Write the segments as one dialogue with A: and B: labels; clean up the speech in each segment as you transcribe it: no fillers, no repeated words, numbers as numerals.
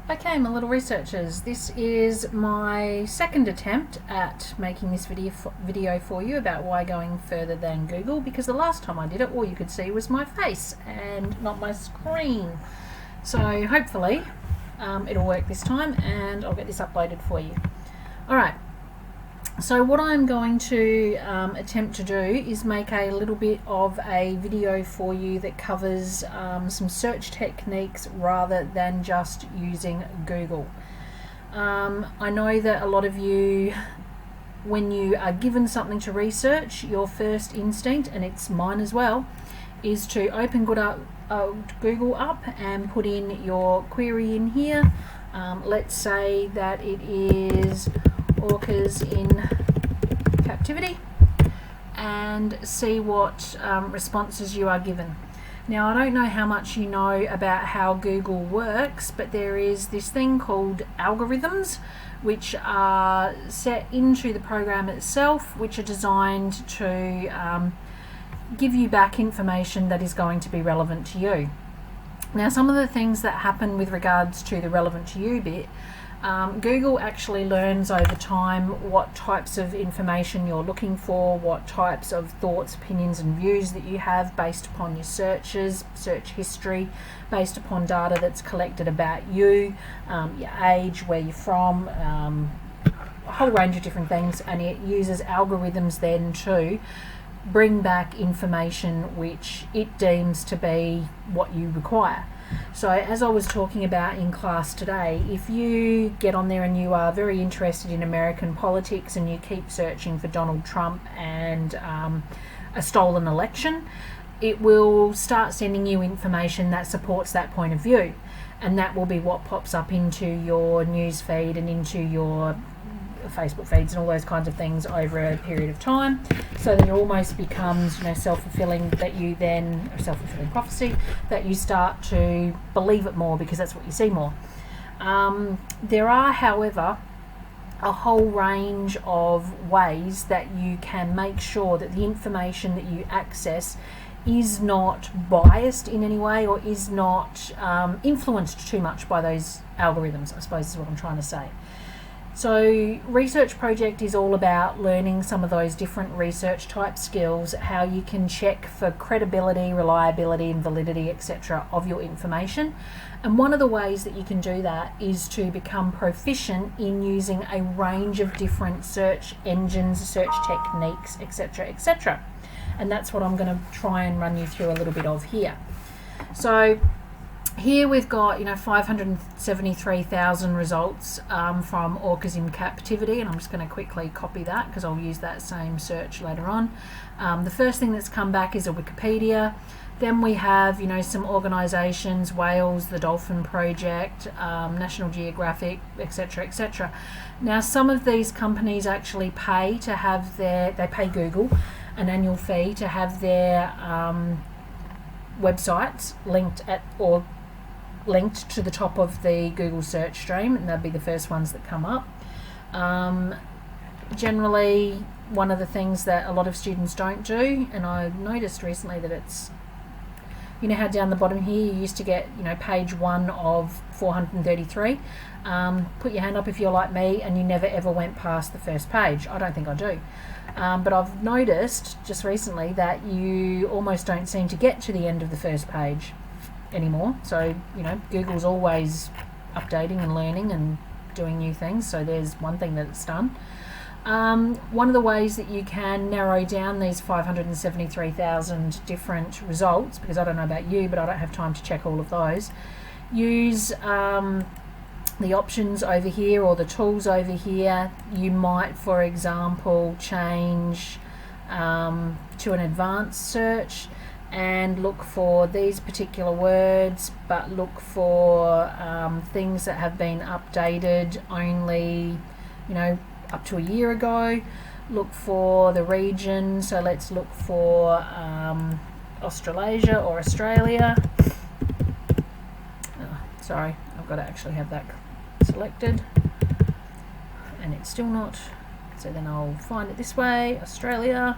A: Okay, my little researchers, this is my second attempt at making this video for you about why going further than Google, because the last time I did it, all you could see was my face and not my screen. So hopefully it'll work this time and I'll get this uploaded for you. Alright, so what I'm going to attempt to do is make a little bit of a video for you that covers some search techniques rather than just using Google. I know that a lot of you, when you are given something to research, your first instinct, and it's mine as well, is to open Google up and put in your query in here. Let's say that it is orcas in captivity, and see what responses you are given. Now, I don't know how much you know about how Google works, but there is this thing called algorithms which are set into the program itself, which are designed to give you back information that is going to be relevant to you. Now, some of the things that happen with regards to the relevant to you bit, Google actually learns over time what types of information you're looking for, what types of thoughts, opinions and views that you have based upon your searches, search history, based upon data that's collected about you, your age, where you're from, a whole range of different things, and it uses algorithms then to bring back information which it deems to be what you require. So as I was talking about in class today, if you get on there and you are very interested in American politics and you keep searching for Donald Trump and a stolen election, it will start sending you information that supports that point of view, and that will be what pops up into your news feed and into your Facebook feeds and all those kinds of things over a period of time, so that it almost becomes, self-fulfilling, that you then, or self-fulfilling prophecy, that you start to believe it more because that's what you see more. There are, however, a whole range of ways that you can make sure that the information that you access is not biased in any way, or is not influenced too much by those algorithms, I suppose is what I'm trying to say. So Research Project is all about learning some of those different research type skills, how you can check for credibility, reliability and validity, etc. of your information. And one of the ways that you can do that is to become proficient in using a range of different search engines, search techniques, etc., etc. And that's what I'm going to try and run you through a little bit of here. So here we've got 573,000 results from orcas in captivity, and I'm just going to quickly copy that because I'll use that same search later on. The first thing that's come back is a Wikipedia. Then we have some organisations, Wales, the Dolphin Project, National Geographic, etc., etc. Now, some of these companies actually pay to have they pay Google an annual fee to have their websites linked to the top of the Google search stream, and they'll be the first ones that come up. Generally, one of the things that a lot of students don't do, and I've noticed recently that it's, how down the bottom here you used to get page 1 of 433. Put your hand up if you're like me and you never ever went past the first page. I don't think I do. But I've noticed just recently that you almost don't seem to get to the end of the first page anymore. So Google's always updating and learning and doing new things, so there's one thing that it's done. One of the ways that you can narrow down these 573,000 different results, because I don't know about you, but I don't have time to check all of those, use the options over here or the tools over here. You might, for example, change to an advanced search and look for these particular words, but look for things that have been updated only up to a year ago. Look for the region, so let's look for Australasia or Australia. Sorry, I've got to actually have that selected and it's still not, so then I'll find it this way, Australia.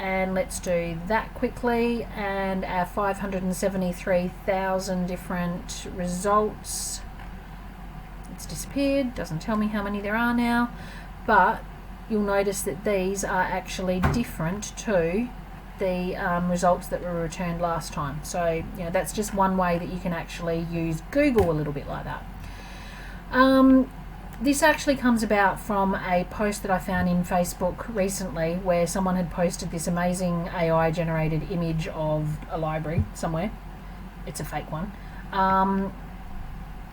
A: and let's do that quickly. And our 573,000 different results, it's disappeared, doesn't tell me how many there are now, but you'll notice that these are actually different to the results that were returned last time. So that's just one way that you can actually use Google a little bit like that. This actually comes about from a post that I found in Facebook recently, where someone had posted this amazing AI generated image of a library somewhere. It's a fake one.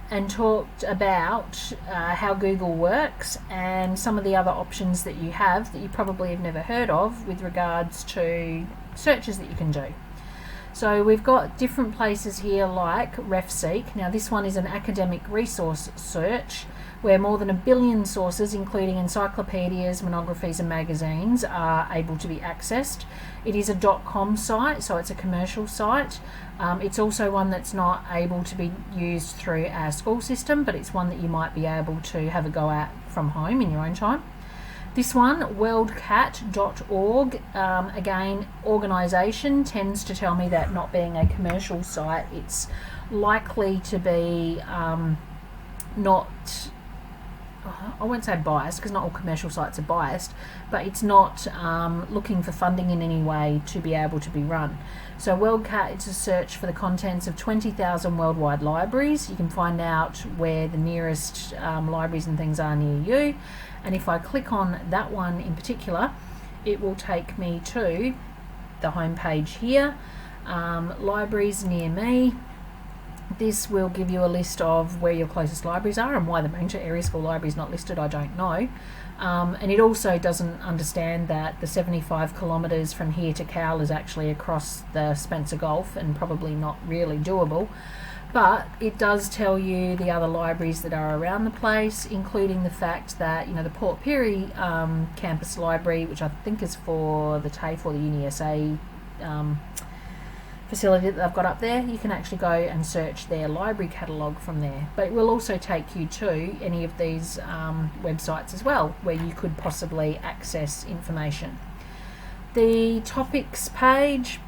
A: And talked about how Google works and some of the other options that you have that you probably have never heard of with regards to searches that you can do. So we've got different places here like RefSeek. Now this one is an academic resource search where more than 1 billion sources, including encyclopedias, monographies and magazines, are able to be accessed. It is a .com site, so it's a commercial site. It's also one that's not able to be used through our school system, but it's one that you might be able to have a go at from home in your own time. This one, worldcat.org, again, organisation, tends to tell me that not being a commercial site, it's likely to be not, I won't say biased, because not all commercial sites are biased, but it's not looking for funding in any way to be able to be run. So WorldCat, it's a search for the contents of 20,000 worldwide libraries. You can find out where the nearest libraries and things are near you. And if I click on that one in particular, it will take me to the home page here, libraries near me. This will give you a list of where your closest libraries are, and why the Ranger Area School Library is not listed, I don't know. And it also doesn't understand that the 75 kilometres from here to Cowell is actually across the Spencer Gulf and probably not really doable. But it does tell you the other libraries that are around the place, including the fact that the Port Pirie campus library, which I think is for the TAFE or the UniSA facility that they've got up there, you can actually go and search their library catalogue from there. But it will also take you to any of these websites as well, where you could possibly access information. The topics page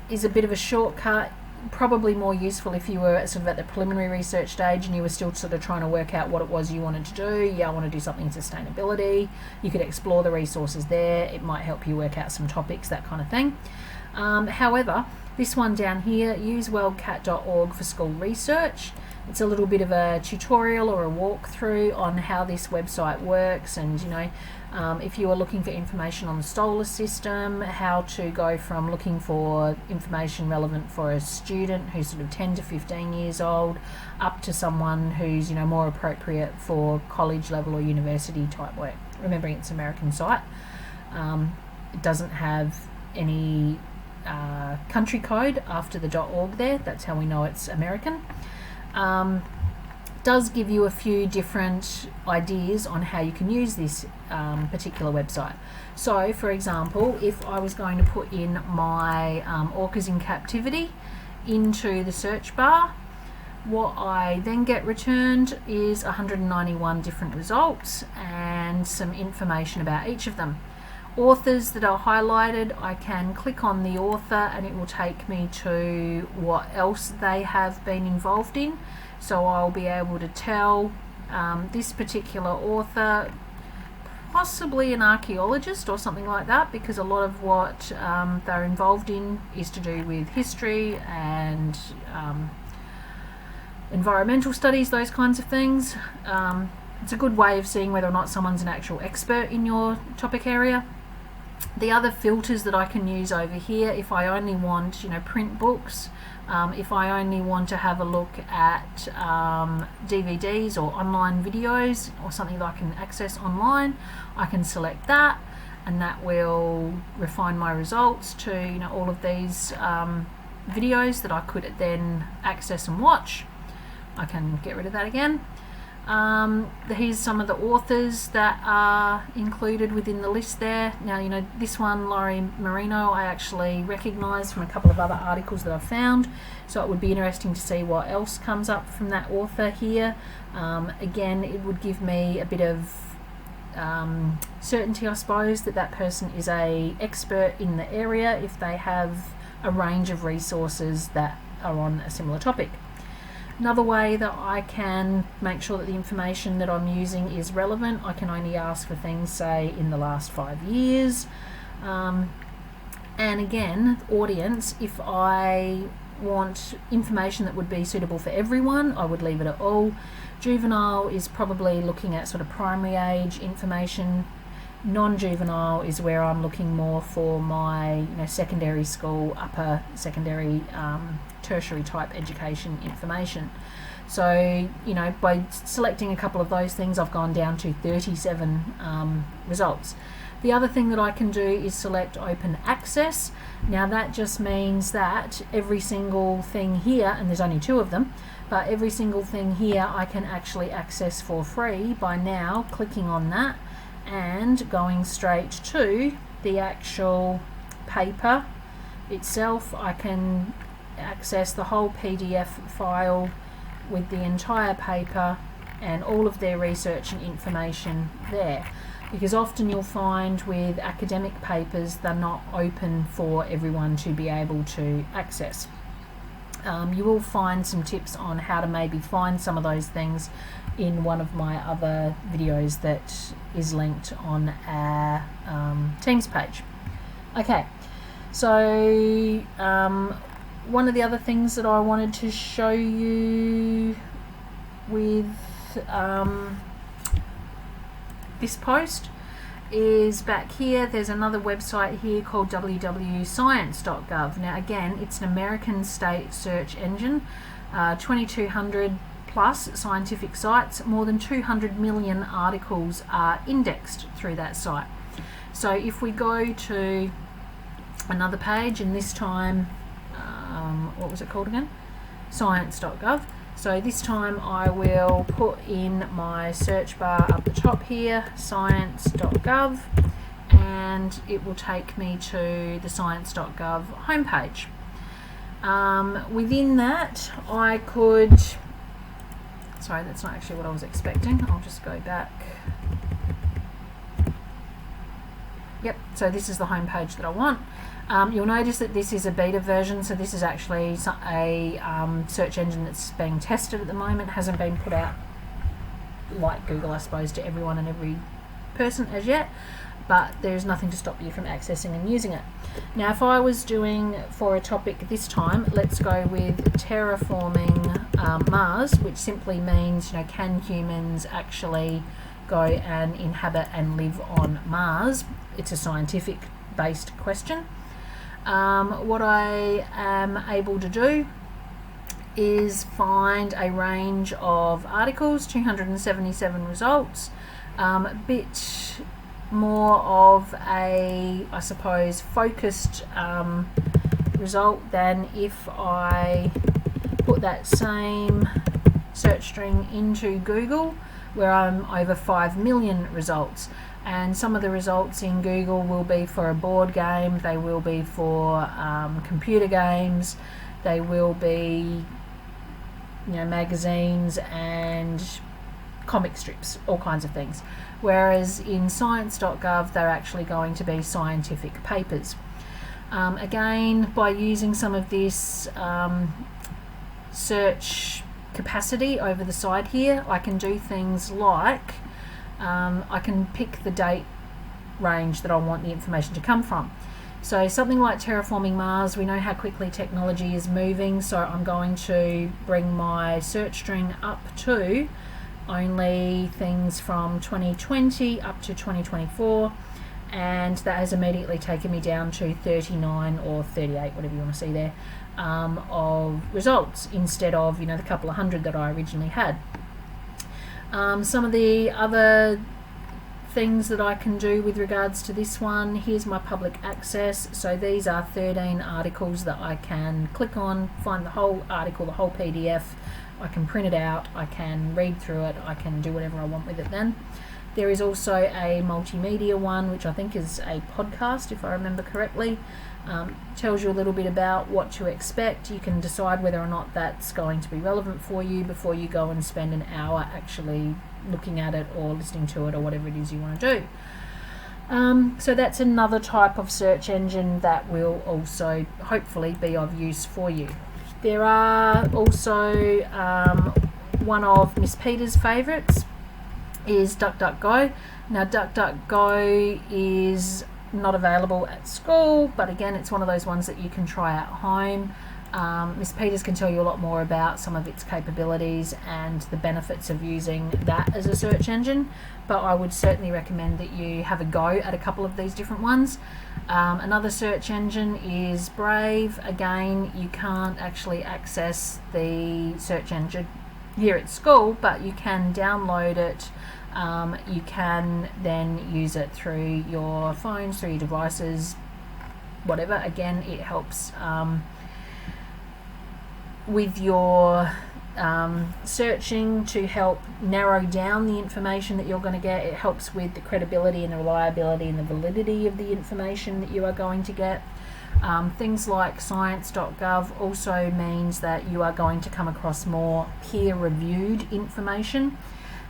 A: is a bit of a shortcut, probably more useful if you were sort of at the preliminary research stage and you were still sort of trying to work out what it was you wanted to do. I want to do something in sustainability. You could explore the resources there. It might help you work out some topics, that kind of thing. However, this one down here, use worldcat.org for school research. It's a little bit of a tutorial or a walkthrough on how this website works, and if you are looking for information on the solar system, how to go from looking for information relevant for a student who's sort of 10 to 15 years old up to someone who's more appropriate for college level or university type work. Remembering it's an American site, it doesn't have any country code after the .org there. That's how we know it's American. Does give you a few different ideas on how you can use this particular website. So for example, if I was going to put in my orcas in captivity into the search bar, what I then get returned is 191 different results and some information about each of them. Authors that are highlighted, I can click on the author and it will take me to what else they have been involved in. So I'll be able to tell this particular author, possibly an archaeologist or something like that, because a lot of what they're involved in is to do with history and environmental studies, those kinds of things. It's a good way of seeing whether or not someone's an actual expert in your topic area. The other filters that I can use over here, if I only want print books, if I only want to have a look at DVDs or online videos or something that I can access online, I can select that, and that will refine my results to all of these videos that I could then access and watch. I can get rid of that again. Here's some of the authors that are included within the list there. Now, this one, Laurie Marino, I actually recognise from a couple of other articles that I've found, so it would be interesting to see what else comes up from that author here. Again, it would give me a bit of certainty, I suppose, that that person is a expert in the area if they have a range of resources that are on a similar topic. Another way that I can make sure that the information that I'm using is relevant, I can only ask for things, say, in the last 5 years. And again, audience, if I want information that would be suitable for everyone, I would leave it at all. Juvenile is probably looking at sort of primary age information. Non-juvenile is where I'm looking more for my secondary school, upper secondary, tertiary type education information. So by selecting a couple of those things, I've gone down to 37 results. The other thing that I can do is select open access. Now that just means that every single thing here, and there's only 2 of them, but every single thing here I can actually access for free by now clicking on that and going straight to the actual paper itself. I can access the whole PDF file with the entire paper and all of their research and information there, because often you'll find with academic papers they're not open for everyone to be able to access. You will find some tips on how to maybe find some of those things in one of my other videos that is linked on our Teams page. Okay, so one of the other things that I wanted to show you with this post is back here. There's another website here called www.science.gov. Now again, it's an American state search engine, 2200 plus scientific sites, more than 200 million articles are indexed through that site. So if we go to another page, and this time, what was it called again? Science.gov. So this time I will put in my search bar up the top here, science.gov, and it will take me to the science.gov homepage. Within that I could, sorry, that's not actually what I was expecting. I'll just go back. Yep, so this is the homepage that I want. You'll notice that this is a beta version, so this is actually a search engine that's being tested at the moment. It hasn't been put out like Google, I suppose, to everyone and every person as yet, but there's nothing to stop you from accessing and using it. Now if I was doing for a topic this time, let's go with terraforming Mars, which simply means, can humans actually go and inhabit and live on Mars? It's a scientific based question. What I am able to do is find a range of articles, 277 results, a bit more of a, I suppose, focused result than if I put that same search string into Google, where I'm over 5 million results. And some of the results in Google will be for a board game, they will be for computer games, they will be magazines and comic strips, all kinds of things. Whereas in science.gov they're actually going to be scientific papers. Again, by using some of this search capacity over the side here, I can do things like I can pick the date range that I want the information to come from. So something like terraforming Mars, we know how quickly technology is moving, so I'm going to bring my search string up to only things from 2020 up to 2024, and that has immediately taken me down to 39 or 38, whatever you want to see there, of results instead of the couple of hundred that I originally had. Some of the other things that I can do with regards to this one, here's my public access. So these are 13 articles that I can click on, find the whole article, the whole PDF. I can print it out, I can read through it, I can do whatever I want with it then. There is also a multimedia one, which I think is a podcast, if I remember correctly. Tells you a little bit about what to expect. You can decide whether or not that's going to be relevant for you before you go and spend an hour actually looking at it or listening to it or whatever it is you want to do. So that's another type of search engine that will also hopefully be of use for you. There are also one of Miss Peter's favourites is DuckDuckGo. Now DuckDuckGo is not available at school, but again it's one of those ones that you can try at home. Miss Peters can tell you a lot more about some of its capabilities and the benefits of using that as a search engine, but I would certainly recommend that you have a go at a couple of these different ones. Another search engine is Brave. Again, you can't actually access the search engine here at school, but you can download it. You can then use it through your phones, through your devices, whatever. Again, it helps with your searching to help narrow down the information that you're going to get. It helps with the credibility and the reliability and the validity of the information that you are going to get. Things like science.gov also means that you are going to come across more peer-reviewed information.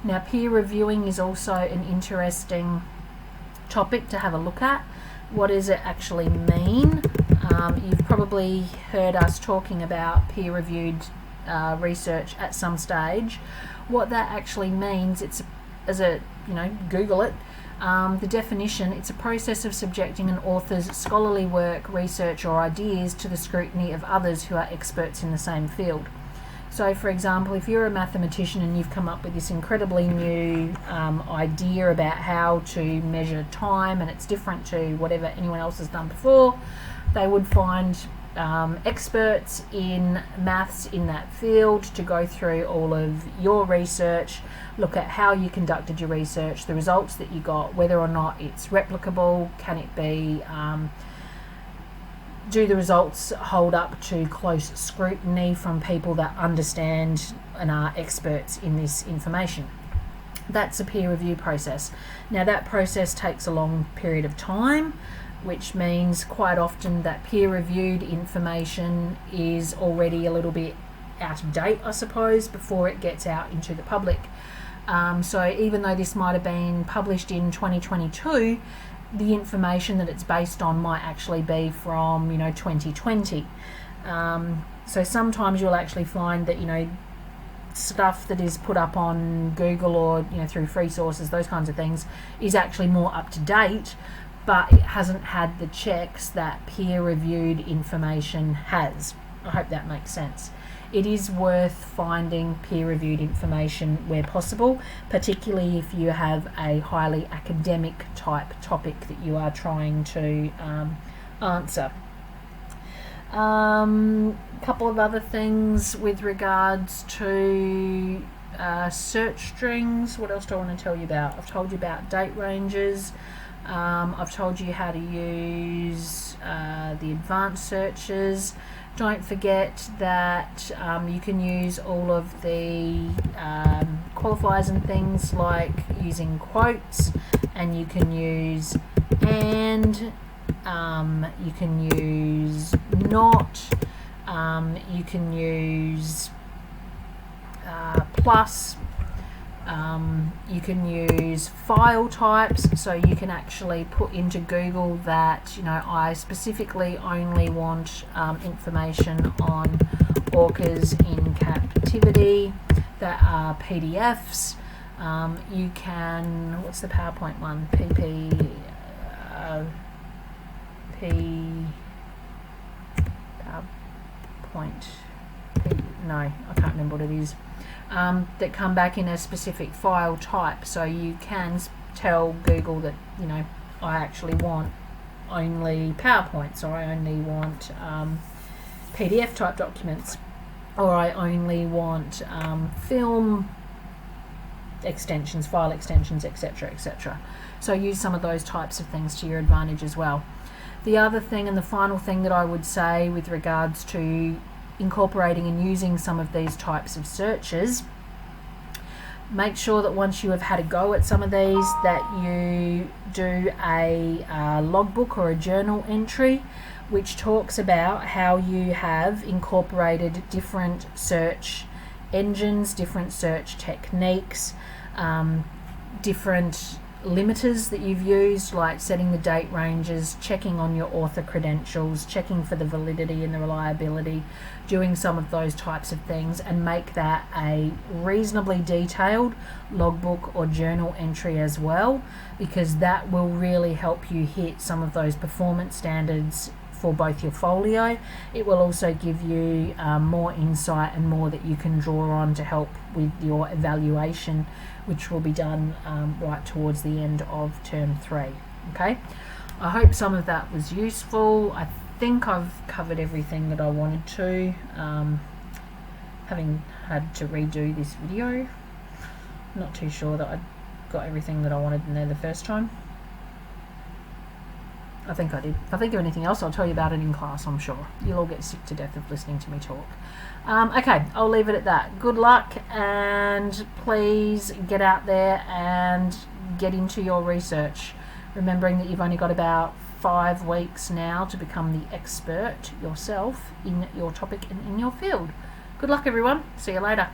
A: Now, peer reviewing is also an interesting topic to have a look at. What does it actually mean? You've probably heard us talking about peer-reviewed research at some stage. What that actually means, Google it. The definition, it's a process of subjecting an author's scholarly work, research or ideas to the scrutiny of others who are experts in the same field. So, for example, if you're a mathematician and you've come up with this incredibly new idea about how to measure time, and it's different to whatever anyone else has done before, they would find experts in maths in that field to go through all of your research, look at how you conducted your research, the results that you got, whether or not it's replicable, can it be, do the results hold up to close scrutiny from people that understand and are experts in this information. That's a peer review process. Now that process takes a long period of time, which means quite often that peer-reviewed information is already a little bit out of date, I suppose, before it gets out into the public. So even though this might have been published in 2022, the information that it's based on might actually be from 2020. So sometimes you'll actually find that stuff that is put up on Google or through free sources, those kinds of things, is actually more up to date, but it hasn't had the checks that peer-reviewed information has. I hope that makes sense. It is worth finding peer-reviewed information where possible, particularly if you have a highly academic type topic that you are trying to answer. Couple of other things with regards to search strings. What else do I want to tell you about? I've told you about date ranges. I've told you how to use the advanced searches. Don't forget that you can use all of the qualifiers and things like using quotes, and you can use and, you can use not, you can use plus. You can use file types, so you can actually put into Google that I specifically only want information on orcas in captivity that are PDFs. You can, what's the PowerPoint one? No, I can't remember what it is. That come back in a specific file type, so you can tell Google that I actually want only PowerPoints, or I only want PDF type documents, or I only want film extensions, file extensions, etc., etc. So use some of those types of things to your advantage as well. The other thing, and the final thing that I would say with regards to incorporating and using some of these types of searches, Make sure that once you have had a go at some of these, that you do a logbook or a journal entry which talks about how you have incorporated different search engines, different search techniques, different limiters that you've used, like setting the date ranges, checking on your author credentials, checking for the validity and the reliability, doing some of those types of things, and make that a reasonably detailed logbook or journal entry as well, because that will really help you hit some of those performance standards for both your folio. It will also give you more insight and more that you can draw on to help with your evaluation, which will be done right towards the end of term 3. Okay, I hope some of that was useful. I think I've covered everything that I wanted to, having had to redo this video. Not too sure that I got everything that I wanted in there the first time. I think I did. If I think of anything else, I'll tell you about it in class, I'm sure. You'll all get sick to death of listening to me talk. Okay, I'll leave it at that. Good luck, and please get out there and get into your research, remembering that you've only got about 5 weeks now to become the expert yourself in your topic and in your field. Good luck, everyone. See you later.